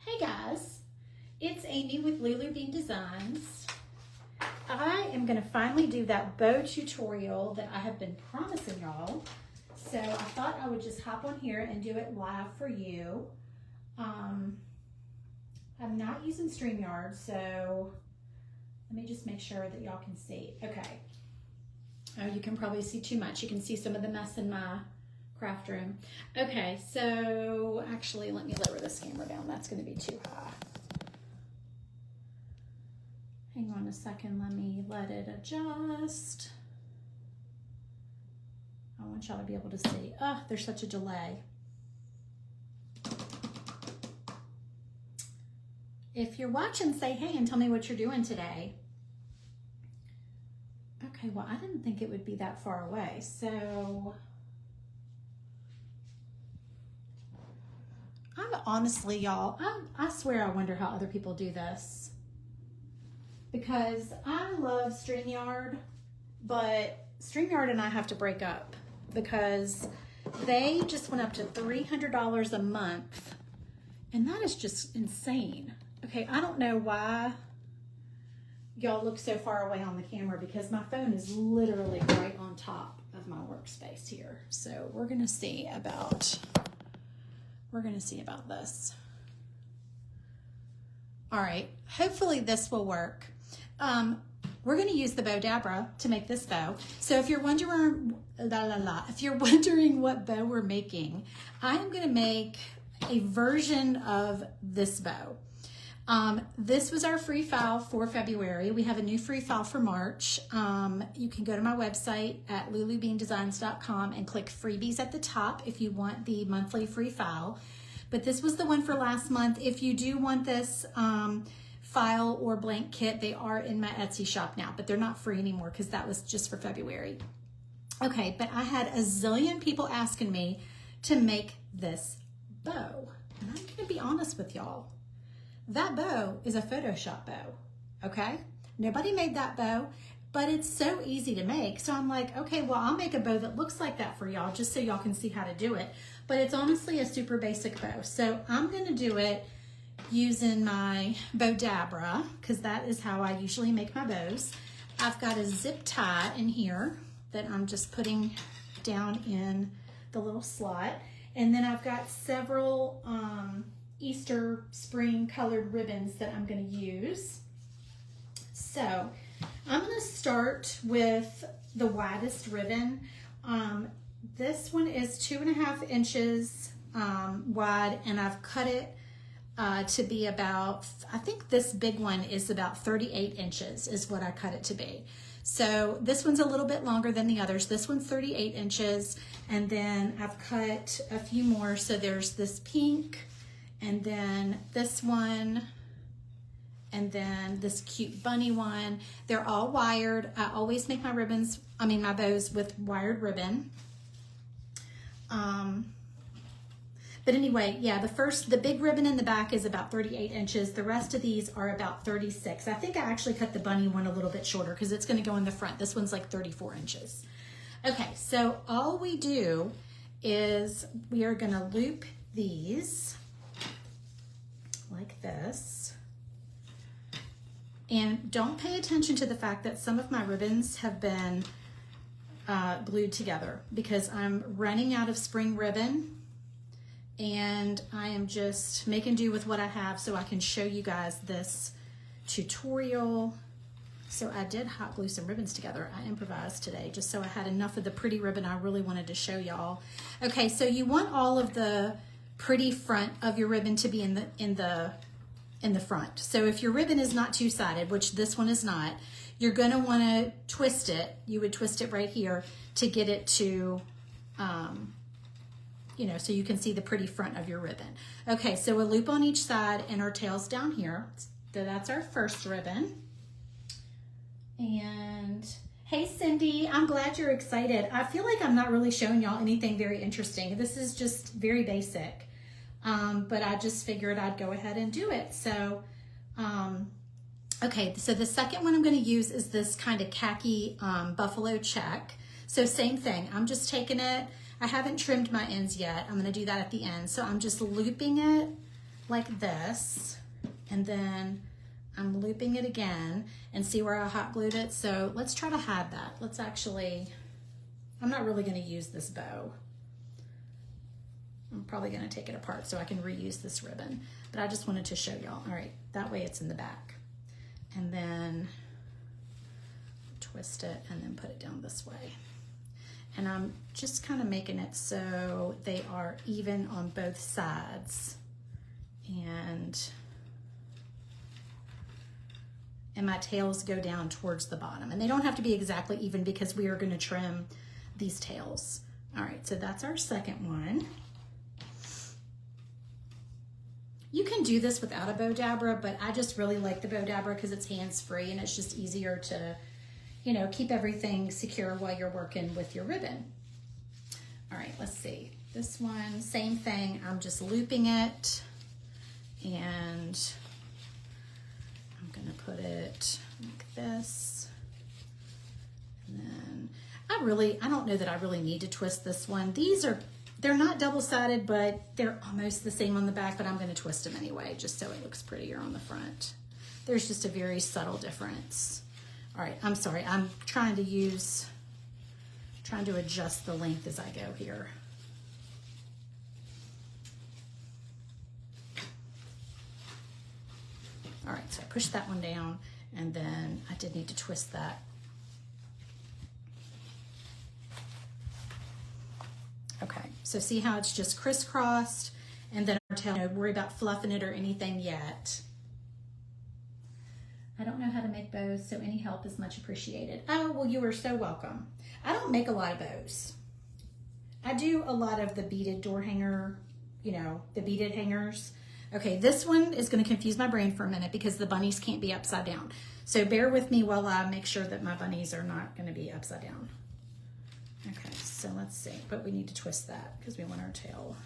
Hey guys, it's Amy with Lulu Bean Designs. I am going to finally do that bow tutorial that I have been promising y'all. So I thought I would just hop on here and do it live for you. I'm not using StreamYard, so let me just make sure that y'all can see. Okay. Oh, you can probably see too much. You can see some of the mess in my craft room. Okay, so actually let me lower this camera down. That's going to be too high. Hang on a second. Let me let it adjust. I want y'all to be able to see. Oh, there's such a delay. If you're watching, say hey and tell me what you're doing today. Okay, well, I didn't think it would be that far away, so honestly, y'all, I swear I wonder how other people do this, because I love StreamYard, but StreamYard and I have to break up because they just went up to $300 a month, and that is just insane. Okay, I don't know why y'all look so far away on the camera, because my phone is literally right on top of my workspace here. So we're gonna see about this. All right, hopefully this will work. We're gonna use the Bowdabra to make this bow. So if you're wondering, if you're wondering what bow we're making, I am gonna make a version of this bow. This was our free file for February. We have a new free file for March. You can go to my website at lulubeandesigns.com and click freebies at the top if you want the monthly free file. But this was the one for last month. If you do want this file or blank kit, they are in my Etsy shop now, but they're not free anymore because that was just for February. Okay, but I had a zillion people asking me to make this bow. And I'm gonna be honest with y'all. That bow is a Photoshop bow, okay? Nobody made that bow, but it's so easy to make. So I'm like, okay, well, I'll make a bow that looks like that for y'all just so y'all can see how to do it. But it's honestly a super basic bow. So I'm gonna do it using my Bowdabra, because that is how I usually make my bows. I've got a zip tie in here that I'm just putting down in the little slot. And then I've got several Easter spring colored ribbons that I'm going to use. So I'm going to start with the widest ribbon. This one is 2.5 inches wide, and I've cut it to be about, I think this big one is about 38 inches is what I cut it to be. So this one's a little bit longer than the others. This one's 38 inches, and then I've cut a few more. So there's this pink, and then this one, and then this cute bunny one. They're all wired. I always make my my bows with wired ribbon. But anyway, yeah, the big ribbon in the back is about 38 inches. The rest of these are about 36. I think I actually cut the bunny one a little bit shorter because it's going to go in the front. This one's like 34 inches. Okay, so all we do is we are going to loop these like this. And don't pay attention to the fact that some of my ribbons have been glued together, because I'm running out of spring ribbon and I am just making do with what I have so I can show you guys this tutorial. So I did hot glue some ribbons together. I improvised today just so I had enough of the pretty ribbon I really wanted to show y'all. Okay, so you want all of the pretty front of your ribbon to be in the front. So if your ribbon is not two-sided, which this one is not, you're going to want to twist it. You would twist it right here to get it to so you can see the pretty front of your ribbon. Okay, so a loop on each side and our tails down here. So that's our first ribbon. And hey Cindy, I'm glad you're excited. I feel like I'm not really showing y'all anything very interesting. This is just very basic, but I just figured I'd go ahead and do it. So, okay, so the second one I'm gonna use is this kind of khaki buffalo check. So same thing, I'm just taking it, I haven't trimmed my ends yet. I'm gonna do that at the end. So I'm just looping it like this, and then I'm looping it again, and see where I hot glued it? So let's try to hide that. Let's actually, I'm not really gonna use this bow. I'm probably gonna take it apart so I can reuse this ribbon, but I just wanted to show y'all. All right, that way it's in the back. And then twist it and then put it down this way. And I'm just kind of making it so they are even on both sides. And my tails go down towards the bottom. And they don't have to be exactly even because we are gonna trim these tails. All right, so that's our second one. You can do this without a Bowdabra, but I just really like the Bowdabra because it's hands-free and it's just easier to, you know, keep everything secure while you're working with your ribbon. All right, let's see. This one, same thing. I'm just looping it, and I'm gonna put it like this. And then I don't know that I really need to twist this one. They're not double-sided, but they're almost the same on the back, but I'm gonna twist them anyway, just so it looks prettier on the front. There's just a very subtle difference. All right, I'm sorry, I'm trying to adjust the length as I go here. All right, so I pushed that one down, and then I did need to twist that. Okay, so see how it's just crisscrossed, and then don't worry about fluffing it or anything yet. I don't know how to make bows, so any help is much appreciated. Oh, well, you are so welcome. I don't make a lot of bows. I do a lot of the beaded door hanger, you know, the beaded hangers. Okay, this one is going to confuse my brain for a minute because the bunnies can't be upside down. So bear with me while I make sure that my bunnies are not going to be upside down. Okay, so let's see, but we need to twist that because we want our tail.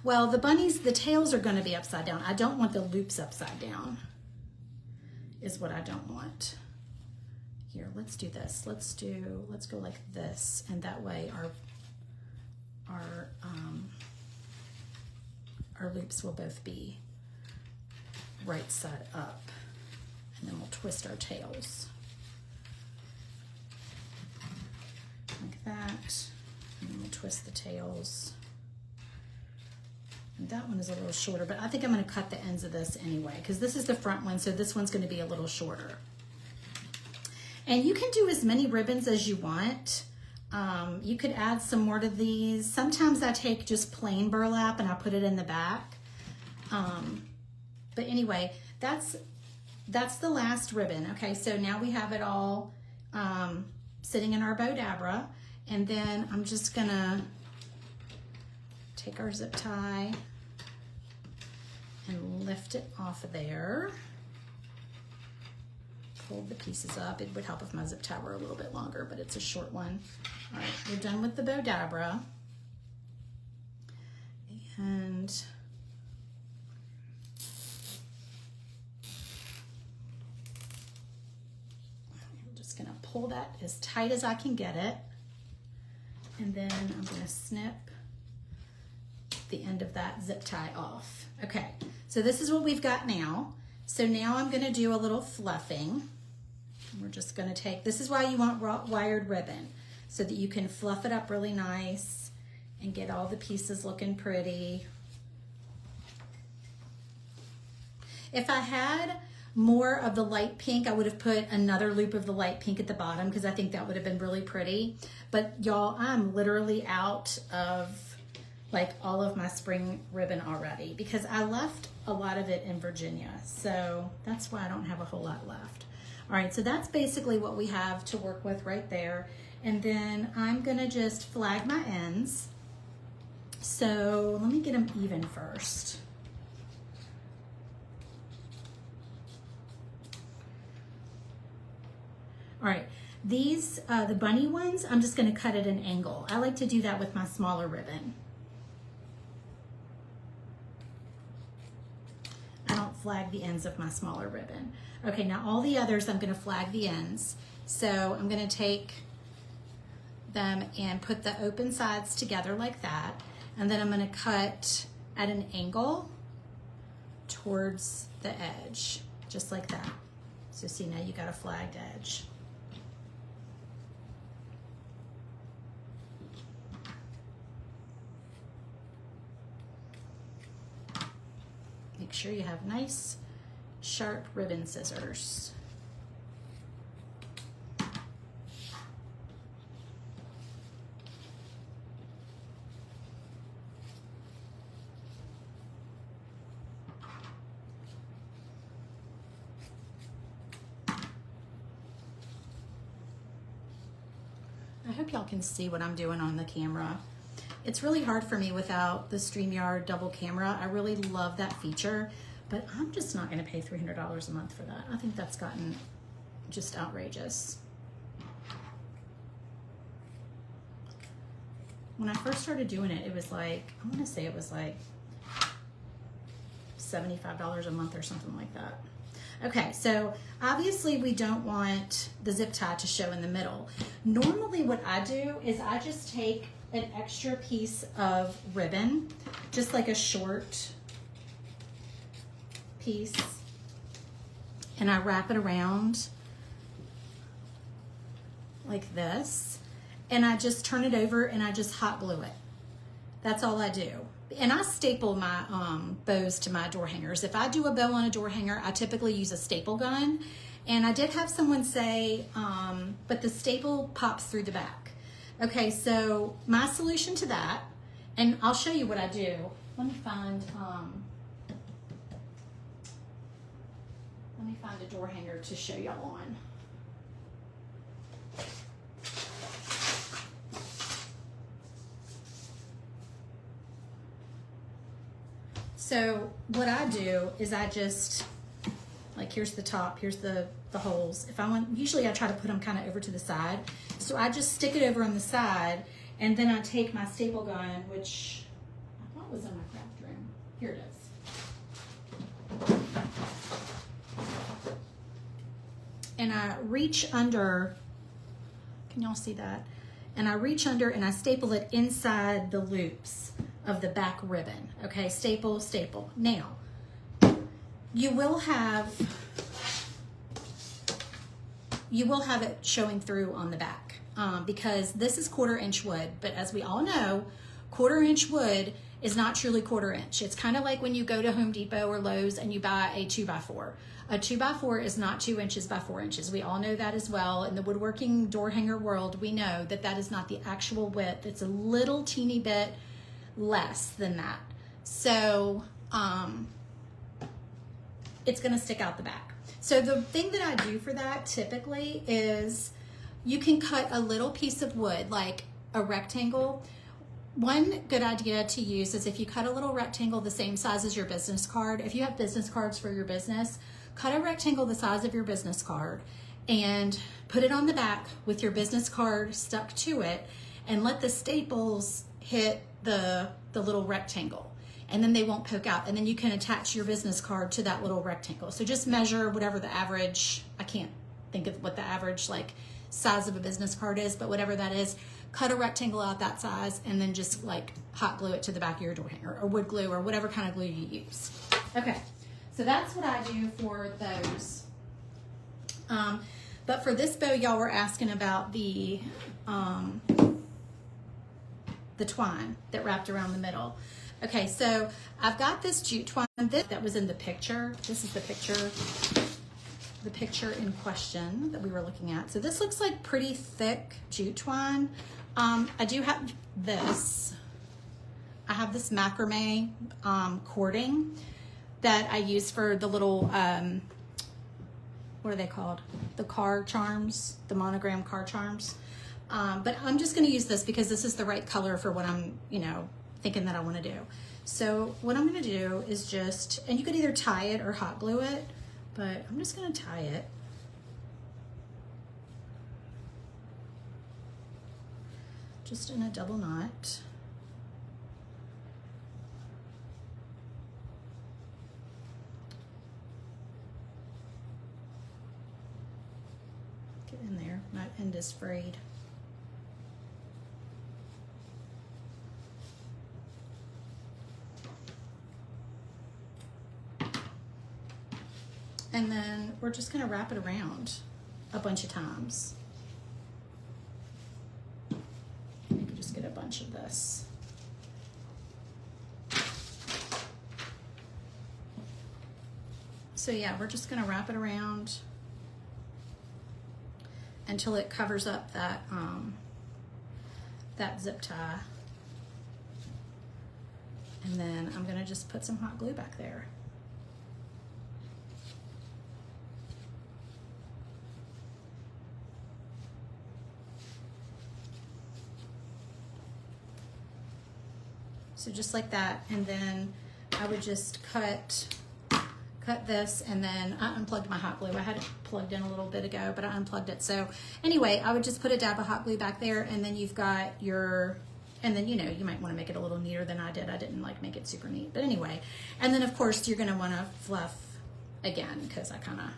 Well, the tails are going to be upside down. I don't want the loops upside down, is what I don't want. Here, let's do this. Let's go like this, and that way our loops will both be right side up, and then we'll twist our tails like that, and then we'll twist the tails. And that one is a little shorter, but I think I'm going to cut the ends of this anyway because this is the front one, so this one's going to be a little shorter. And you can do as many ribbons as you want. You could add some more to these. Sometimes I take just plain burlap and I put it in the back. But anyway, that's the last ribbon. Okay, so now we have it all sitting in our Bowdabra, and then I'm just gonna take our zip tie and lift it off of there. Pull the pieces up. It would help if my zip tie were a little bit longer, but it's a short one. All right, we're done with the Bowdabra. And I'm just gonna pull that as tight as I can get it. And then I'm gonna snip the end of that zip tie off. Okay, so this is what we've got now. So now I'm gonna do a little fluffing. We're just gonna take, this is why you want wired ribbon, so that you can fluff it up really nice and get all the pieces looking pretty. If I had more of the light pink, I would have put another loop of the light pink at the bottom because I think that would have been really pretty. But y'all, I'm literally out of like all of my spring ribbon already because I left a lot of it in Virginia. So that's why I don't have a whole lot left. All right, so that's basically what we have to work with right there. And then I'm gonna just flag my ends. So let me get them even first. All right, these, the bunny ones, I'm just gonna cut at an angle. I like to do that with my smaller ribbon. I don't flag the ends of my smaller ribbon. Okay, now all the others, I'm gonna flag the ends. So I'm gonna take them and put the open sides together like that. And then I'm gonna cut at an angle towards the edge, just like that. So see, now you got a flagged edge. Make sure you have nice, sharp ribbon scissors. I hope y'all can see what I'm doing on the camera. It's really hard for me without the StreamYard double camera. I really love that feature, but I'm just not gonna pay $300 a month for that. I think that's gotten just outrageous. When I first started doing it, it was like, I wanna say it was like $75 a month or something like that. Okay, so obviously we don't want the zip tie to show in the middle. Normally what I do is I just take an extra piece of ribbon, just like a short piece, and I wrap it around like this, and I just turn it over and I just hot glue it. That's all I do. And I staple my bows to my door hangers. If I do a bow on a door hanger, I typically use a staple gun. And I did have someone say, but the staple pops through the back. Okay, so my solution to that, and I'll show you what I do. Let me find a door hanger to show y'all on. So what I do is I just, like, here's the top, here's the holes. If I want, usually I try to put them kind of over to the side. So I just stick it over on the side, and then I take my staple gun, which I thought was in my craft room. Here it is. And I reach under, can y'all see that? And I reach under and I staple it inside the loops of the back ribbon. Okay, staple, staple. Now, you will have it showing through on the back because this is 1/4 inch wood, but as we all know, 1/4 inch wood is not truly 1/4 inch. It's kind of like when you go to Home Depot or Lowe's and you buy a 2x4. A 2x4 is not 2 inches by 4 inches. We all know that as well. In the woodworking door hanger world, we know that that is not the actual width. It's a little teeny bit less than that. So it's gonna stick out the back. So the thing that I do for that typically is you can cut a little piece of wood, like a rectangle. One good idea to use is if you cut a little rectangle the same size as your business card. If you have business cards for your business, cut a rectangle the size of your business card and put it on the back with your business card stuck to it, and let the staples hit the little rectangle, and then they won't poke out, and then you can attach your business card to that little rectangle. So just measure whatever the average, I can't think of what the average like size of a business card is, but whatever that is, cut a rectangle out that size and then just like hot glue it to the back of your door hanger, or wood glue, or whatever kind of glue you use. Okay, so that's what I do for those. But for this bow, y'all were asking about the twine that wrapped around the middle. Okay, so I've got this jute twine that was in the picture. This is the picture in question that we were looking at. So this looks like pretty thick jute twine. I do have this. I have this macrame cording that I use for the little, what are they called? The car charms, the monogram car charms. But I'm just gonna use this because this is the right color for what I'm, thinking that I wanna do. So what I'm gonna do is just, and you could either tie it or hot glue it, but I'm just gonna tie it. Just in a double knot. Get in there, my end is frayed. And then we're just gonna wrap it around a bunch of times. You can just get a bunch of this. So yeah, we're just gonna wrap it around until it covers up that, that zip tie. And then I'm gonna just put some hot glue back there. So just like that, and then I would just cut this, and then I unplugged my hot glue. I had it plugged in a little bit ago, but I unplugged it. So anyway, I would just put a dab of hot glue back there, and then you've got your, and then, you know, you might want to make it a little neater than I did. I didn't like make it super neat, but anyway. And then of course you're gonna wanna fluff again, because I kinda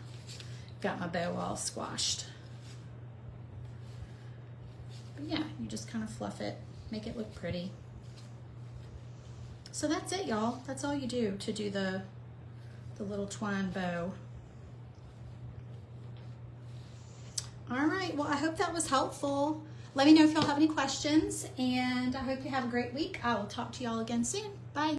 got my bow all squashed. But yeah, you just kind of fluff it, make it look pretty. So that's it, y'all. That's all you do to do the little twine bow. All right, well, I hope that was helpful. Let me know if y'all have any questions, and I hope you have a great week. I will talk to y'all again soon. Bye.